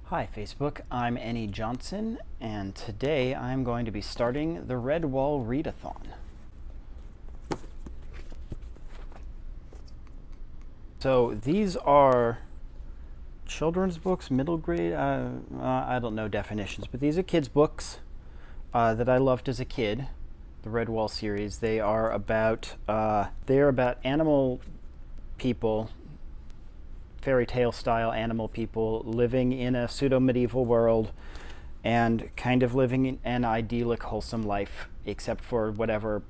Hi Facebook, I'm Annie Johnson, and today I'm going to be starting the Redwall Readathon. So these are children's books, middle grade, I don't know definitions, but these are kids' books that I loved as a kid, the Redwall series. They are about animal people, fairy tale style animal people living in a pseudo-medieval world and kind of living an idyllic, wholesome life, except for whatever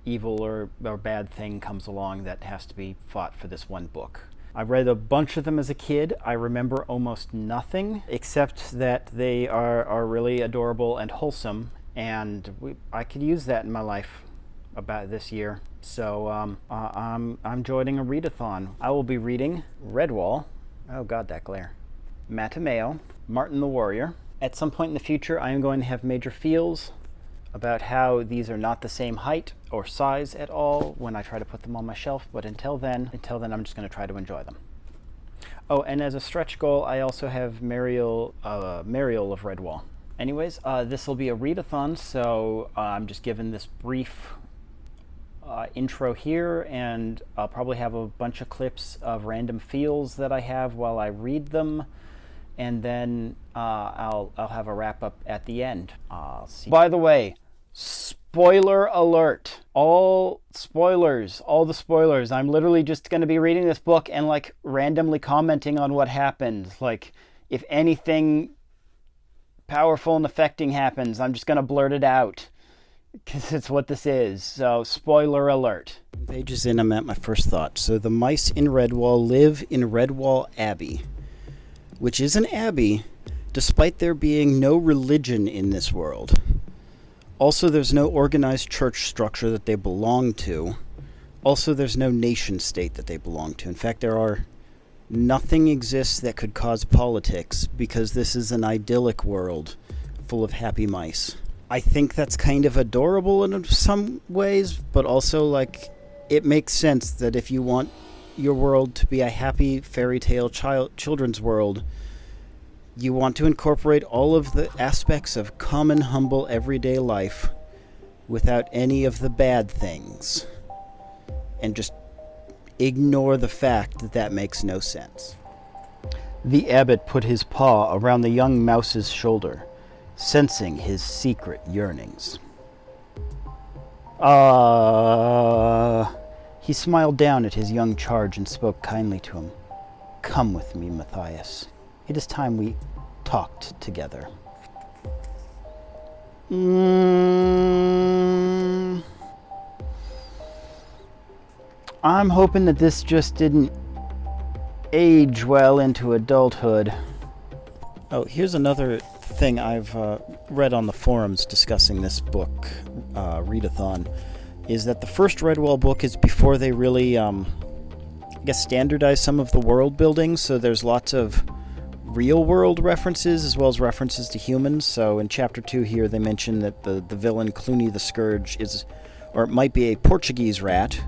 evil or bad thing comes along that has to be fought for this one book. I read a bunch of them as a kid. I remember almost nothing except that they are really adorable and wholesome, and I could use that in my life about this year. So I'm joining a readathon. I will be reading Redwall, oh god, that glare, Matameo, Martin the Warrior. At some point in the future, I am going to have major feels about how these are not the same height or size at all when I try to put them on my shelf, but until then I'm just going to try to enjoy them. Oh, and as a stretch goal, I also have Mariel of Redwall. Anyways, this will be a readathon, so I'm just giving this brief intro here, and I'll probably have a bunch of clips of random feels that I have while I read them, and then I'll have a wrap up at the end. By the way, spoiler alert! All the spoilers. I'm literally just going to be reading this book and like randomly commenting on what happened. Like, if anything powerful and affecting happens, I'm just going to blurt it out, because it's what this is. So, spoiler alert. Pages in, I'm at my first thought. So the mice in Redwall live in Redwall Abbey, which is an abbey, despite there being no religion in this world. Also, there's no organized church structure that they belong to. Also, there's no nation state that they belong to. In fact, nothing exists that could cause politics, because this is an idyllic world full of happy mice. I think that's kind of adorable in some ways, but also, like, it makes sense that if you want your world to be a happy fairy tale children's world, you want to incorporate all of the aspects of common, humble, everyday life without any of the bad things, and just ignore the fact that that makes no sense. The abbot put his paw around the young mouse's shoulder, sensing his secret yearnings. He smiled down at his young charge and spoke kindly to him. "Come with me, Matthias. It is time we talked together." I'm hoping that this just didn't age well into adulthood. Oh, here's another thing I've read on the forums discussing this book, readathon, is that the first Redwall book is before they really, standardize some of the world building, so there's lots of real world references as well as references to humans. So in chapter 2 here, they mention that the villain Clooney the Scourge is, or it might be a Portuguese rat,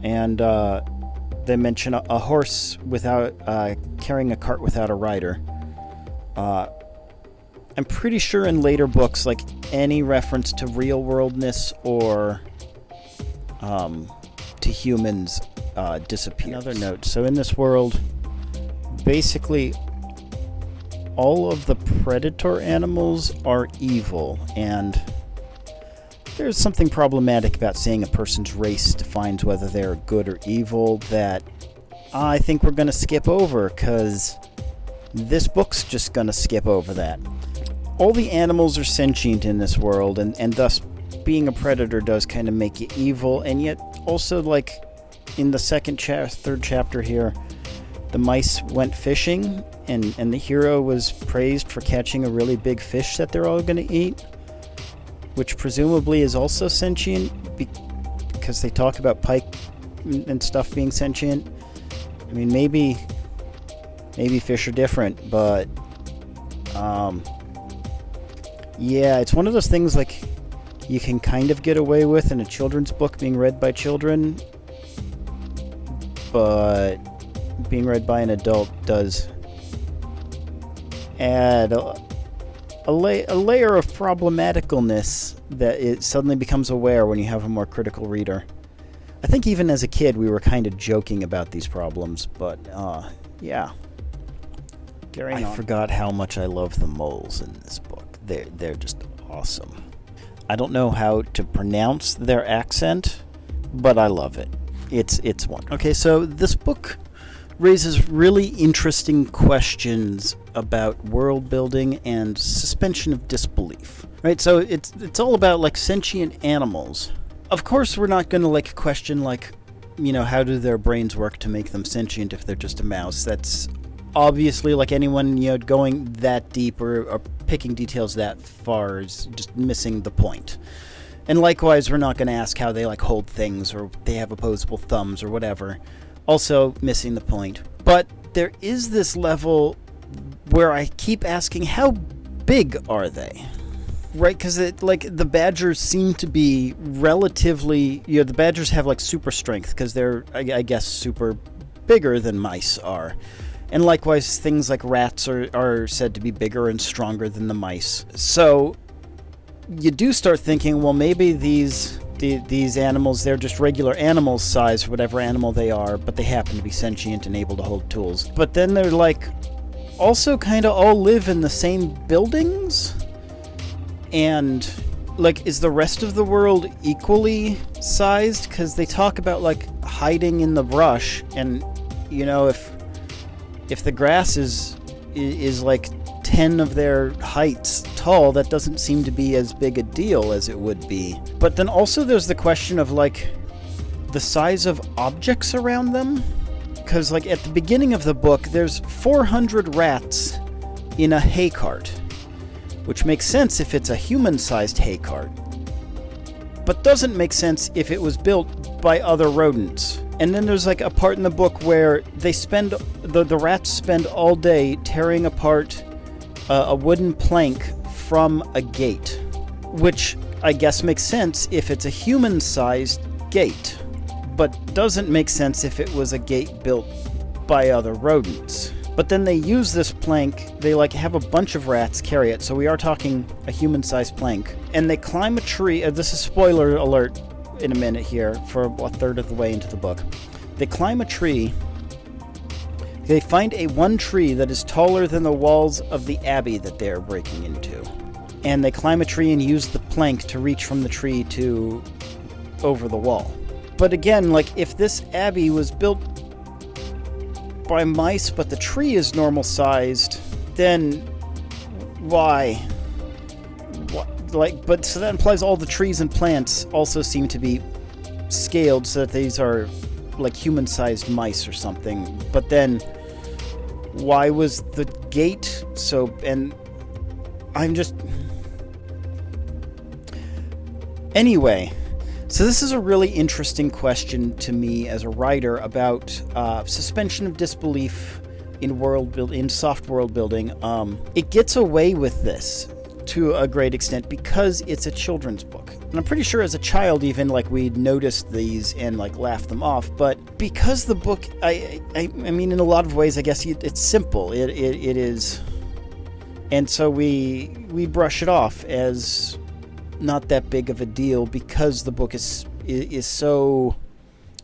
and they mention a horse without carrying a cart without a rider. I'm pretty sure in later books, like, any reference to real worldness or to humans disappears. Another note, so in this world, basically all of the predator animals are evil, and there's something problematic about saying a person's race defines whether they're good or evil that I think we're going to skip over, because this book's just going to skip over that. All the animals are sentient in this world, and thus being a predator does kind of make you evil, and yet also, like, in the third chapter here, the mice went fishing, and the hero was praised for catching a really big fish that they're all going to eat, which presumably is also sentient, because they talk about pike and stuff being sentient. I mean, maybe fish are different, but yeah, it's one of those things, like, you can kind of get away with in a children's book being read by children, but being read by an adult does add a layer of problematicalness that it suddenly becomes aware when you have a more critical reader. I think even as a kid we were kind of joking about these problems, but yeah. I forgot how much I love the moles in this book. They're just awesome. I don't know how to pronounce their accent, but I love it. It's one. Okay, so this book raises really interesting questions about world building and suspension of disbelief. Right? So it's all about like sentient animals. Of course, we're not going to like question like, how do their brains work to make them sentient if they're just a mouse? That's obviously, like anyone, going that deep or picking details that far is just missing the point. And likewise, we're not going to ask how they like hold things or they have opposable thumbs or whatever. Also missing the point. But there is this level where I keep asking, how big are they? Right, because the badgers seem to be relatively, the badgers have like super strength because they're, I guess, super bigger than mice are. And likewise, things like rats are said to be bigger and stronger than the mice. So you do start thinking, well, maybe these animals, they're just regular animals size for whatever animal they are, but they happen to be sentient and able to hold tools. But then they're like also kind of all live in the same buildings? And like, is the rest of the world equally sized? Because they talk about like hiding in the brush, and if the grass is like 10 of their heights tall, that doesn't seem to be as big a deal as it would be. But then also there's the question of like the size of objects around them, because like at the beginning of the book there's 400 rats in a hay cart, which makes sense if it's a human-sized hay cart, but doesn't make sense if it was built by other rodents. And then there's like a part in the book where they spend the rats spend all day tearing apart a wooden plank from a gate, which I guess makes sense if it's a human-sized gate, but doesn't make sense if it was a gate built by other rodents. But then they use this plank, they like have a bunch of rats carry it, so we are talking a human-sized plank, and they climb a tree. This is spoiler alert in a minute here, for a third of the way into the book. They climb a tree. They find one tree that is taller than the walls of the abbey that they are breaking into. And they climb a tree and use the plank to reach from the tree to over the wall. But again, like, if this abbey was built by mice but the tree is normal sized, then why? But so that implies all the trees and plants also seem to be scaled so that these are like human-sized mice or something. But then why was the gate so... And I'm just... Anyway, so this is a really interesting question to me as a writer about suspension of disbelief in soft world building. It gets away with this to a great extent because it's a children's book. And I'm pretty sure as a child even, like, we'd noticed these and like laughed them off. But because the book, I mean, in a lot of ways, I guess it's simple. It is, and so we brush it off as not that big of a deal because the book is so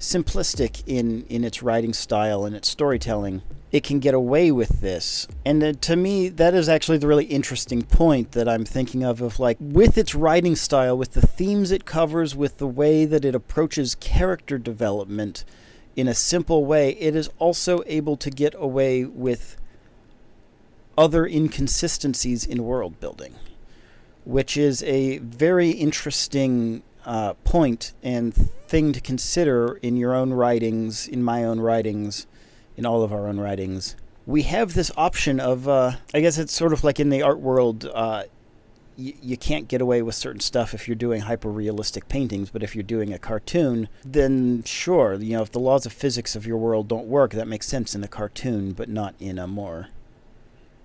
simplistic in its writing style and its storytelling. It can get away with this. And to me, that is actually the really interesting point that I'm thinking of like, with its writing style, with the themes it covers, with the way that it approaches character development in a simple way, it is also able to get away with other inconsistencies in world building, which is a very interesting point and thing to consider in your own writings, in my own writings, in all of our own writings. We have this option of, I guess it's sort of like in the art world, you can't get away with certain stuff if you're doing hyper-realistic paintings, but if you're doing a cartoon, then sure, if the laws of physics of your world don't work, that makes sense in a cartoon, but not in a more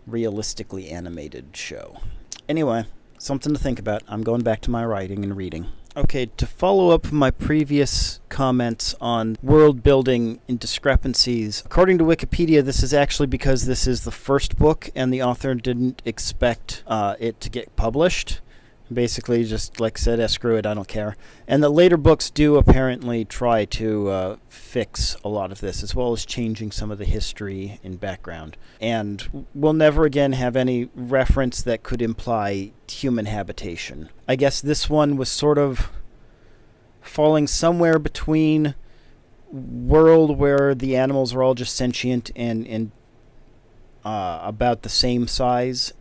realistically animated show. Anyway, something to think about. I'm going back to my writing and reading. Okay, to follow up my previous comments on world building and discrepancies, according to Wikipedia, this is actually because this is the first book and the author didn't expect it to get published. Basically, just like said, screw it, I don't care. And the later books do apparently try to fix a lot of this, as well as changing some of the history and background. And we'll never again have any reference that could imply human habitation. I guess this one was sort of falling somewhere between world where the animals are all just sentient and about the same size,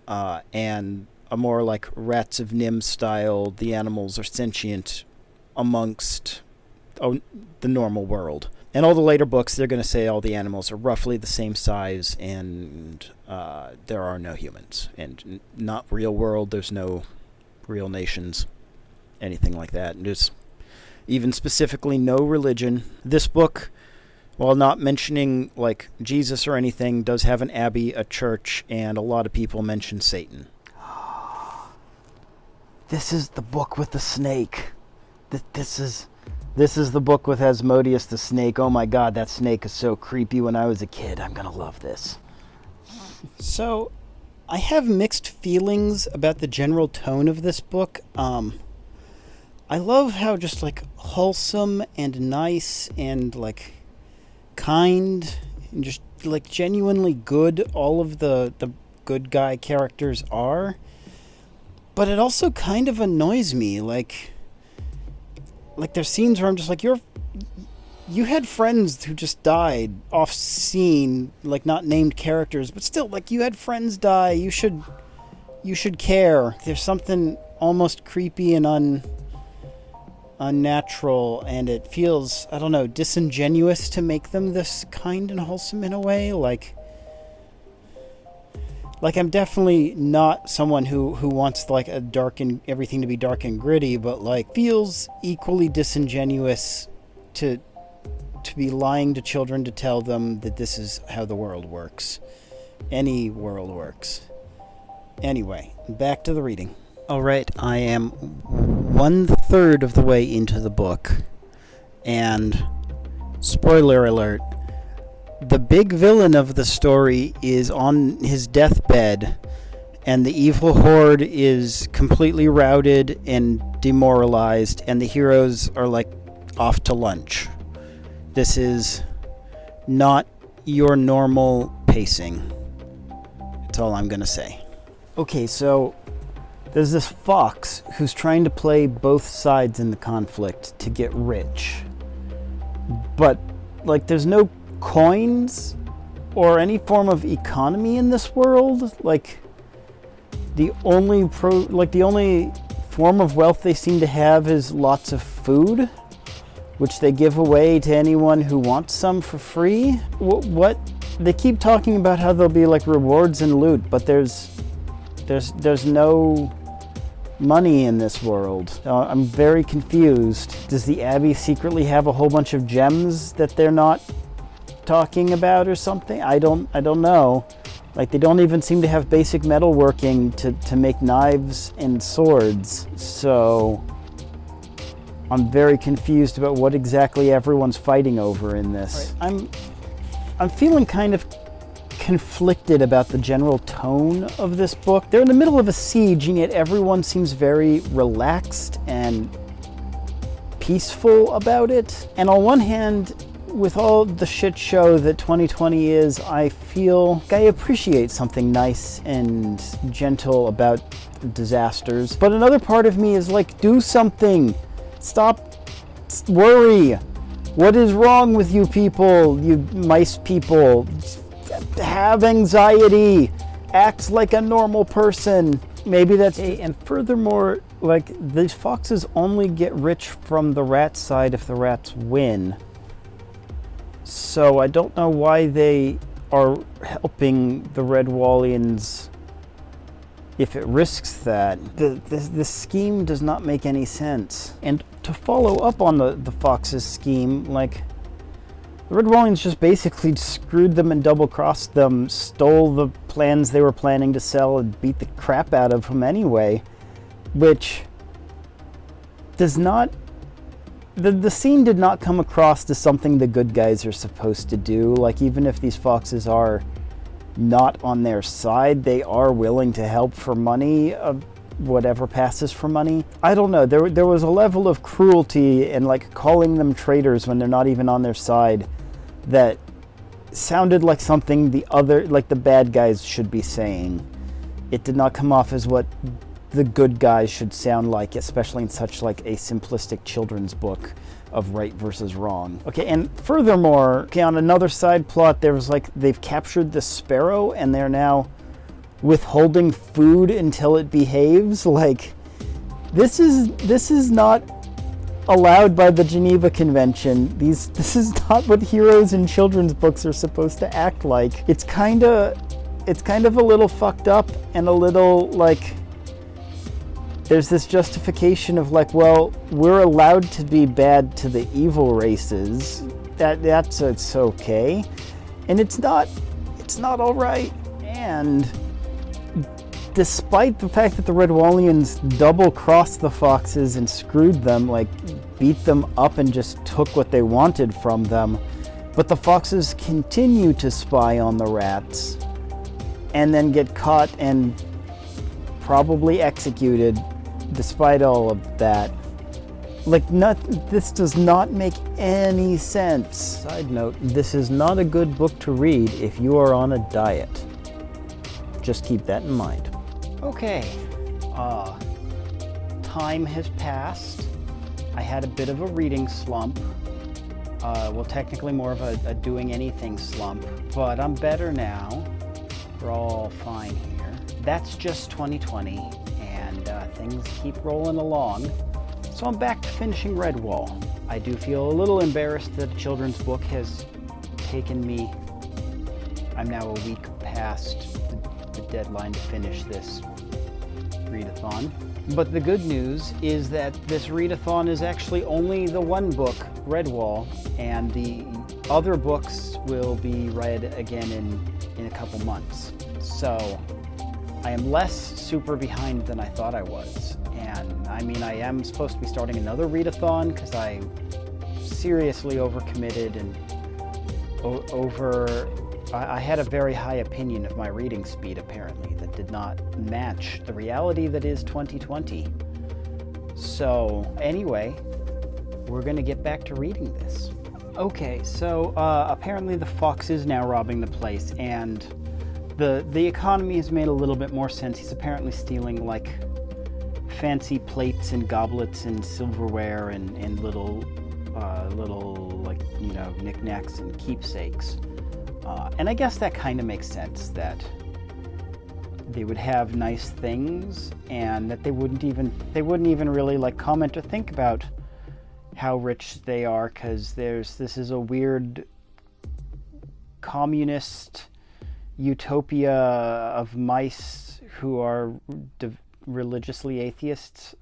and a more like Rats of Nim style, the animals are sentient amongst the normal world. And all the later books, they're going to say all the animals are roughly the same size and there are no humans. And not real world, there's no real nations, anything like that. And there's even specifically no religion. This book, while not mentioning like Jesus or anything, does have an abbey, a church, and a lot of people mention Satan. This is the book with the snake. This is the book with Asmodeus the snake. Oh my god, that snake is so creepy when I was a kid. I'm gonna love this. So, I have mixed feelings about the general tone of this book. I love how just like wholesome and nice and like kind and just like genuinely good all of the good guy characters are. But it also kind of annoys me, like there's scenes where I'm just like, you had friends who just died off scene, like not named characters, but still, like you had friends die. You should care. There's something almost creepy and unnatural, and it feels, I don't know, disingenuous to make them this kind and wholesome in a way, like I'm definitely not someone who wants like a dark and everything to be dark and gritty, but like feels equally disingenuous to be lying to children to tell them that this is how the world works. Any world works. Anyway, back to the reading. Alright, I am 1/3 of the way into the book, and spoiler alert, the big villain of the story is on his deathbed, and the evil horde is completely routed and demoralized, and the heroes are like off to lunch. This is not your normal pacing. That's all I'm gonna say. Okay, so there's this fox who's trying to play both sides in the conflict to get rich. But like there's no coins or any form of economy in this world. Like the only form of wealth they seem to have is lots of food, which they give away to anyone who wants some for free. What they keep talking about how there'll be like rewards and loot, but there's no money in this world. I'm very confused. Does the Abbey secretly have a whole bunch of gems that they're not talking about or something? I don't know. Like they don't even seem to have basic metalworking to make knives and swords. So I'm very confused about what exactly everyone's fighting over in this. Right. I'm feeling kind of conflicted about the general tone of this book. They're in the middle of a siege, and yet everyone seems very relaxed and peaceful about it. And on one hand, with all the shit show that 2020 is, I feel like I appreciate something nice and gentle about disasters. But another part of me is like, do something. Stop worry. What is wrong with you people, you mice people? Have anxiety. Act like a normal person. Maybe that's... And furthermore, like, these foxes only get rich from the rat side if the rats win. So I don't know why they are helping the Redwallians if it risks that. The scheme does not make any sense. And to follow up on the Fox's scheme, like, the Redwallians just basically screwed them and double-crossed them, stole the plans they were planning to sell, and beat the crap out of them anyway, which does not, the scene did not come across as something the good guys are supposed to do. Like, even if these foxes are not on their side, they are willing to help for money, whatever passes for money. I don't know, there was a level of cruelty and like calling them traitors when they're not even on their side that sounded like something the bad guys should be saying. It did not come off as what the good guys should sound like, especially in such like a simplistic children's book of right versus wrong. Okay, and furthermore, okay, on another side plot, there was like, they've captured the sparrow and they're now withholding food until it behaves. Like, this is not allowed by the Geneva Convention. This is not what heroes in children's books are supposed to act like. It's kind of a little fucked up, and a little like, there's this justification of like, well, we're allowed to be bad to the evil races. It's okay, and it's not all right. And despite the fact that the Redwallians double-crossed the foxes and screwed them, like beat them up and just took what they wanted from them, but the foxes continue to spy on the rats and then get caught and probably executed despite all of that. Like, this does not make any sense. Side note, this is not a good book to read if you are on a diet. Just keep that in mind. Okay, time has passed. I had a bit of a reading slump. Well, technically more of a doing anything slump, but I'm better now. We're all fine here. That's just 2020, and things keep rolling along. So I'm back to finishing Redwall. I do feel a little embarrassed that a children's book has taken me. I'm now a week past the deadline to finish this readathon. But the good news is that this readathon is actually only the one book, Redwall, and the other books will be read again in a couple months. So I am less super behind than I thought I was. And I mean, I am supposed to be starting another readathon because I seriously overcommitted and I had a very high opinion of my reading speed, apparently, that did not match the reality that is 2020. So anyway, we're going to get back to reading this. Okay, so apparently the fox is now robbing the place, and the economy has made a little bit more sense. He's apparently stealing like fancy plates and goblets and silverware and little like, you know, knickknacks and keepsakes. And I guess that kind of makes sense, that they would have nice things and that they wouldn't even really like comment or think about how rich they are, because this is a weird communist utopia of mice who are religiously atheists.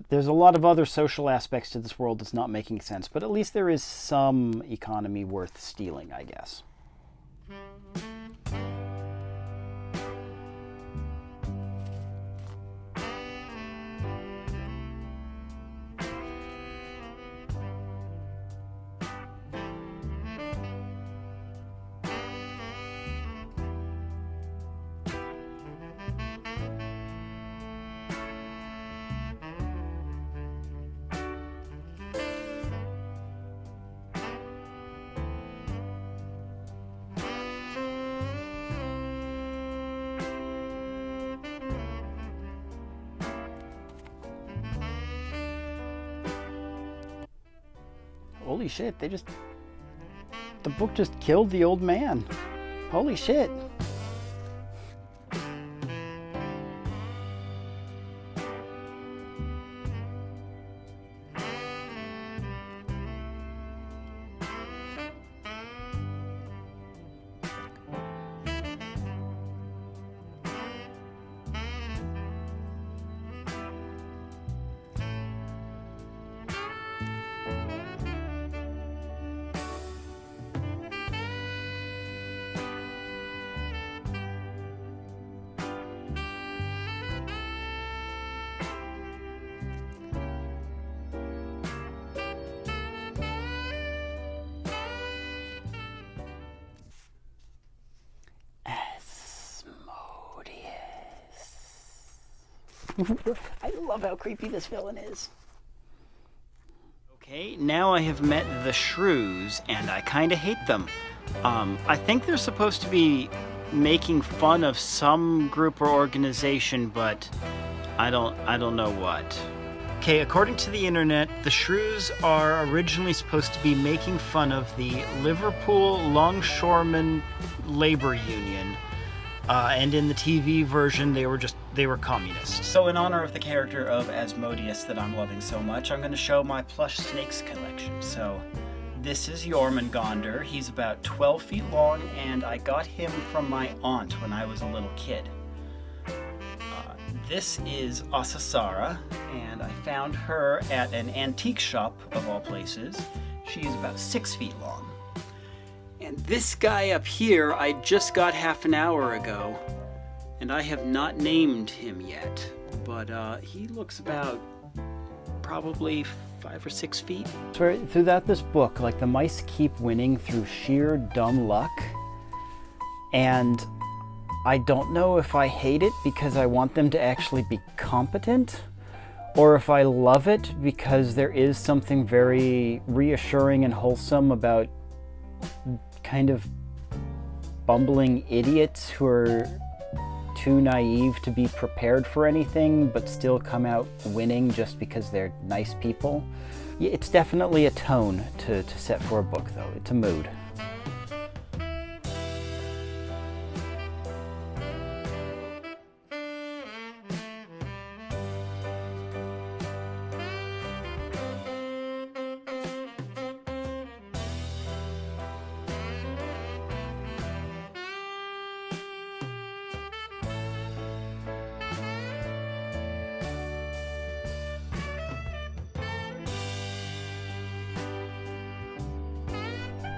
There's a lot of other social aspects to this world that's not making sense, but at least there is some economy worth stealing, I guess. Holy shit, the book just killed the old man. Holy shit. I love how creepy this villain is. Okay, now I have met the shrews, and I kind of hate them. I think they're supposed to be making fun of some group or organization, but I don't know what. Okay, according to the internet, the shrews are originally supposed to be making fun of the Liverpool Longshoremen Labor Union, and in the TV version, they were communists. So in honor of the character of Asmodeus that I'm loving so much, I'm going to show my plush snakes collection. So this is Jormungandr. He's about 12 feet long, and I got him from my aunt when I was a little kid. This is Asasara, and I found her at an antique shop, of all places. She is about 6 feet long. And this guy up here, I just got half an hour ago, and I have not named him yet, but he looks about probably 5 or 6 feet. Throughout this book, like, the mice keep winning through sheer dumb luck, and I don't know if I hate it because I want them to actually be competent, or if I love it because there is something very reassuring and wholesome about kind of bumbling idiots who are too naive to be prepared for anything but still come out winning just because they're nice people. Yeah, it's definitely a tone to set for a book, though. It's a mood.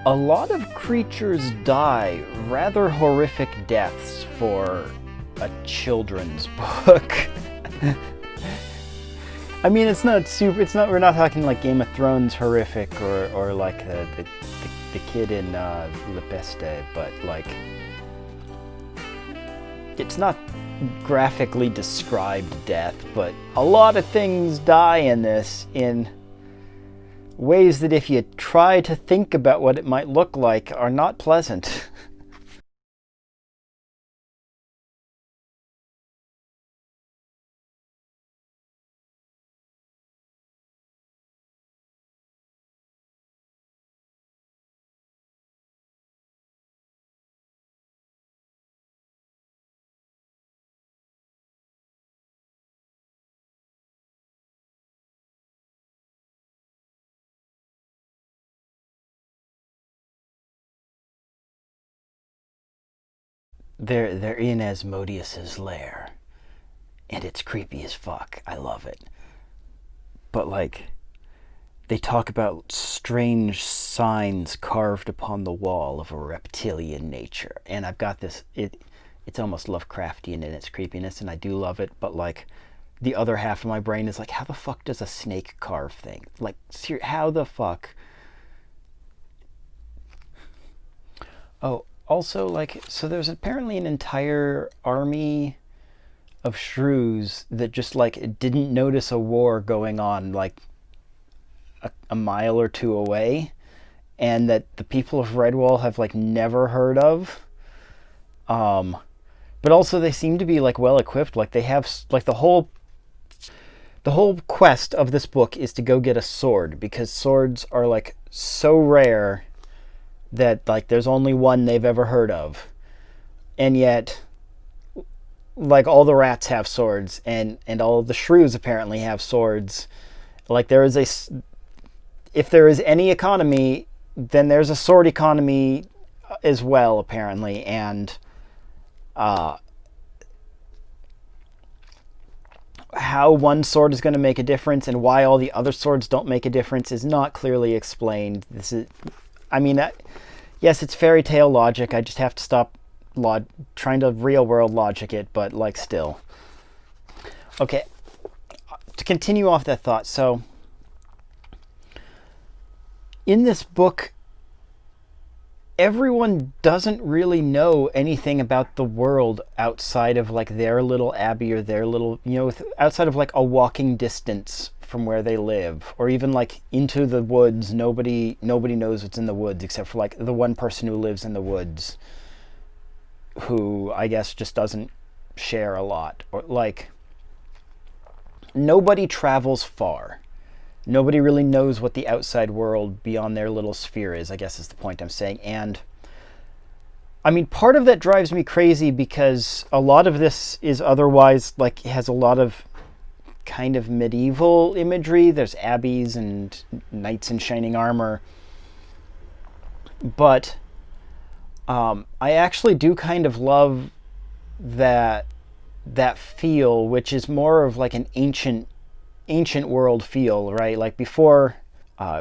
A lot of creatures die rather horrific deaths for a children's book. I mean, we're not talking like Game of Thrones horrific or like the kid in Le Peste, but like, it's not graphically described death, but a lot of things die in this in ways that, if you try to think about what it might look like, are not pleasant. They're in Asmodeus's lair, and it's creepy as fuck. I love it. But like, they talk about strange signs carved upon the wall of a reptilian nature, and I've got this. It's almost Lovecraftian in its creepiness, and I do love it. But like, the other half of my brain is like, how the fuck does a snake carve thing? Like, how the fuck? Oh. Also, like, so there's apparently an entire army of shrews that just, like, didn't notice a war going on, like, a mile or two away, and that the people of Redwall have, like, never heard of. But also they seem to be, like, well equipped. Like, they have, like, the whole quest of this book is to go get a sword, because swords are, like, so rare that, like, there's only one they've ever heard of. And yet, like, all the rats have swords, and all of the shrews apparently have swords. Like, if there is any economy, then there's a sword economy as well, apparently. And how one sword is going to make a difference and why all the other swords don't make a difference is not clearly explained. I mean, yes, it's fairy tale logic. I just have to stop trying to real world logic it, but like, still. Okay, to continue off that thought, so in this book, everyone doesn't really know anything about the world outside of like their little abbey or their little, outside of like a walking distance from where they live, or even like into the woods. Nobody knows what's in the woods except for like the one person who lives in the woods, who I guess just doesn't share a lot. Or like, nobody travels far. Nobody really knows what the outside world beyond their little sphere is, I guess is the point I'm saying. And I mean, part of that drives me crazy because a lot of this is otherwise like has a lot of kind of medieval imagery. There's abbeys and knights in shining armor. But I actually do kind of love that feel, which is more of like an ancient world feel, right? Like before,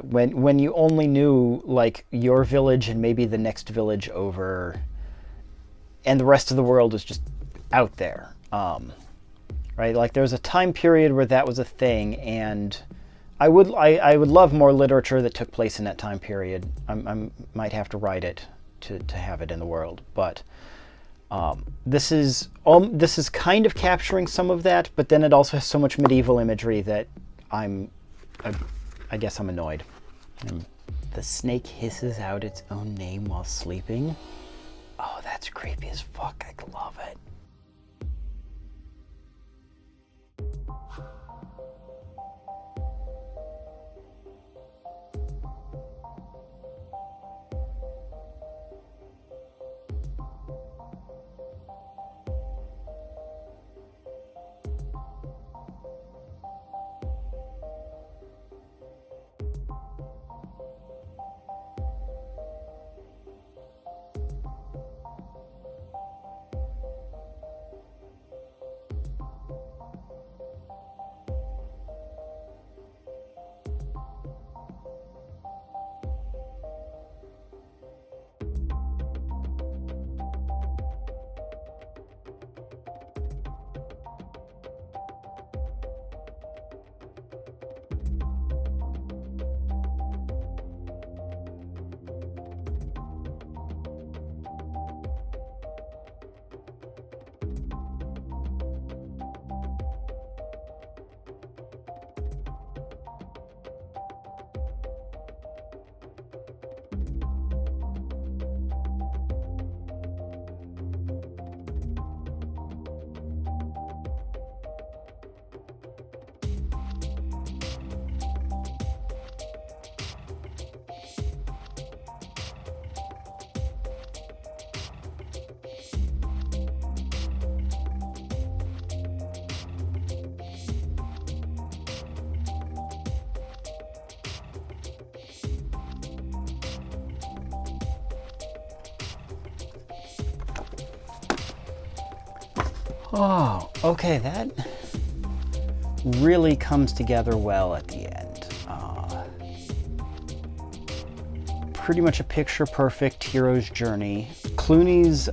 when you only knew like your village and maybe the next village over, and the rest of the world was just out there, right? Like there was a time period where that was a thing, and I would love more literature that took place in that time period. I might have to write it to have it in the world, but this is kind of capturing some of that, but then it also has so much medieval imagery that I guess I'm annoyed. The snake hisses out its own name while sleeping. Oh, that's creepy as fuck. I love it. Oh, okay, that really comes together well at the end. Pretty much a picture-perfect hero's journey. Clooney's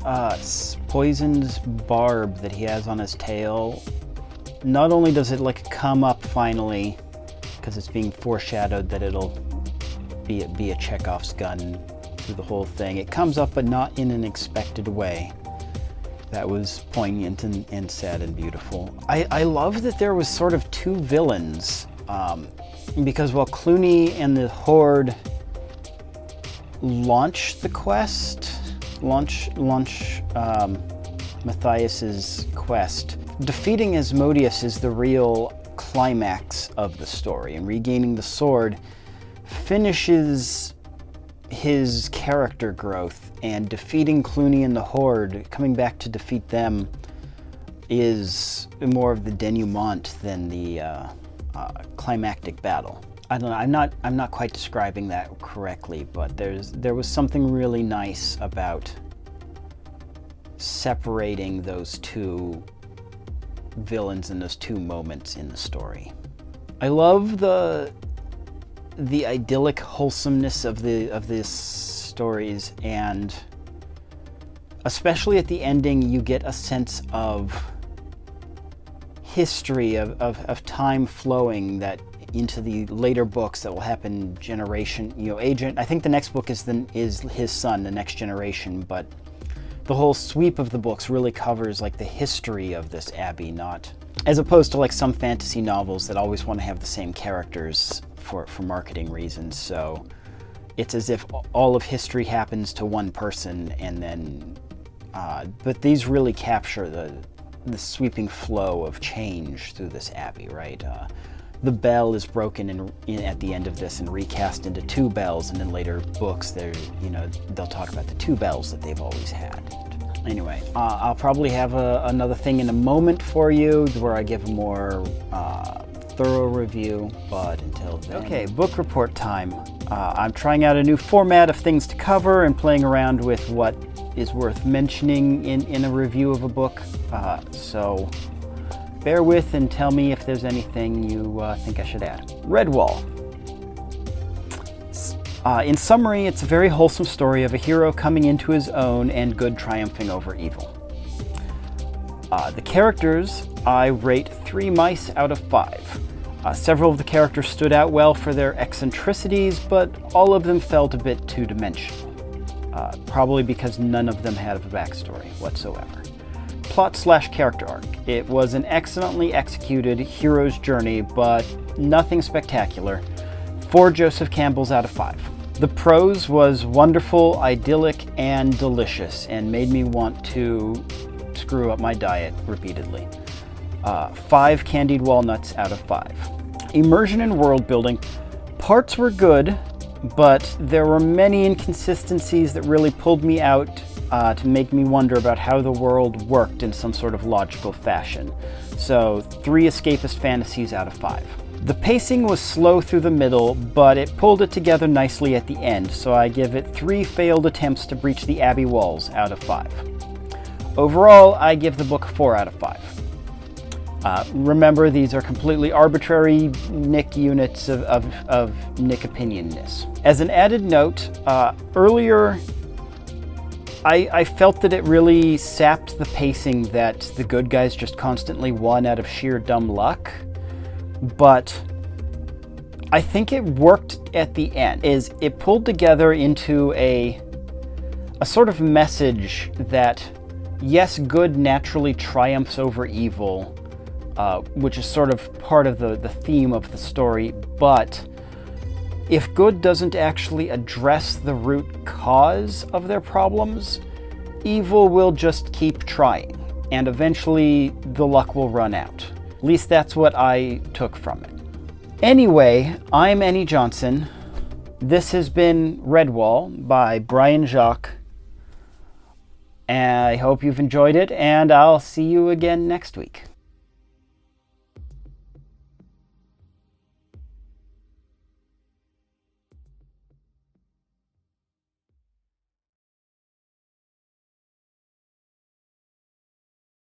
poisoned barb that he has on his tail, not only does it like come up finally, because it's being foreshadowed that it'll be a Chekhov's gun through the whole thing. It comes up, but not in an expected way. That was poignant and sad and beautiful. I love that there was sort of two villains, because while Clooney and the Horde launch the quest, Matthias's quest, defeating Asmodeus is the real climax of the story, and regaining the sword finishes his character growth, and defeating Clooney and the Horde, coming back to defeat them, is more of the denouement than the climactic battle. I don't know, I'm not quite describing that correctly, but there was something really nice about separating those two villains in those two moments in the story. I love the idyllic wholesomeness of the stories, and especially at the ending you get a sense of history, of time flowing that into the later books that will happen generation, agent. I think the next book is his son, the next generation, but the whole sweep of the books really covers like the history of this abbey, not as opposed to like some fantasy novels that always want to have the same characters for marketing reasons. So it's as if all of history happens to one person, and then but these really capture the sweeping flow of change through this abbey, right? The bell is broken at the end of this and recast into two bells, and in later books they'll talk about the two bells that they've always had. Anyway, I'll probably have another thing in a moment for you where I give a more thorough review, but until then... Okay, book report time. I'm trying out a new format of things to cover and playing around with what is worth mentioning in a review of a book, so bear with and tell me if there's anything you think I should add. Redwall. In summary, it's a very wholesome story of a hero coming into his own and good triumphing over evil. The characters, I rate 3 mice out of 5. Several of the characters stood out well for their eccentricities, but all of them felt a bit two-dimensional. Probably because none of them had a backstory whatsoever. Plot/character arc. It was an excellently executed hero's journey, but nothing spectacular. 4 Joseph Campbells out of 5. The prose was wonderful, idyllic, and delicious, and made me want to screw up my diet repeatedly. 5 Candied Walnuts out of 5. Immersion and world building. Parts were good, but there were many inconsistencies that really pulled me out to make me wonder about how the world worked in some sort of logical fashion. So 3 escapist fantasies out of 5. The pacing was slow through the middle, but it pulled it together nicely at the end, so I give it 3 failed attempts to breach the Abbey walls out of 5. Overall, I give the book 4 out of 5. Remember, these are completely arbitrary Nick units of Nick opinionness. As an added note, earlier I felt that it really sapped the pacing that the good guys just constantly won out of sheer dumb luck, but I think it worked at the end. It pulled together into a sort of message that, yes, good naturally triumphs over evil, which is sort of part of the theme of the story, but if good doesn't actually address the root cause of their problems, evil will just keep trying, and eventually the luck will run out. At least that's what I took from it. Anyway, I'm Annie Johnson. This has been Redwall by Brian Jacques. And I hope you've enjoyed it, and I'll see you again next week.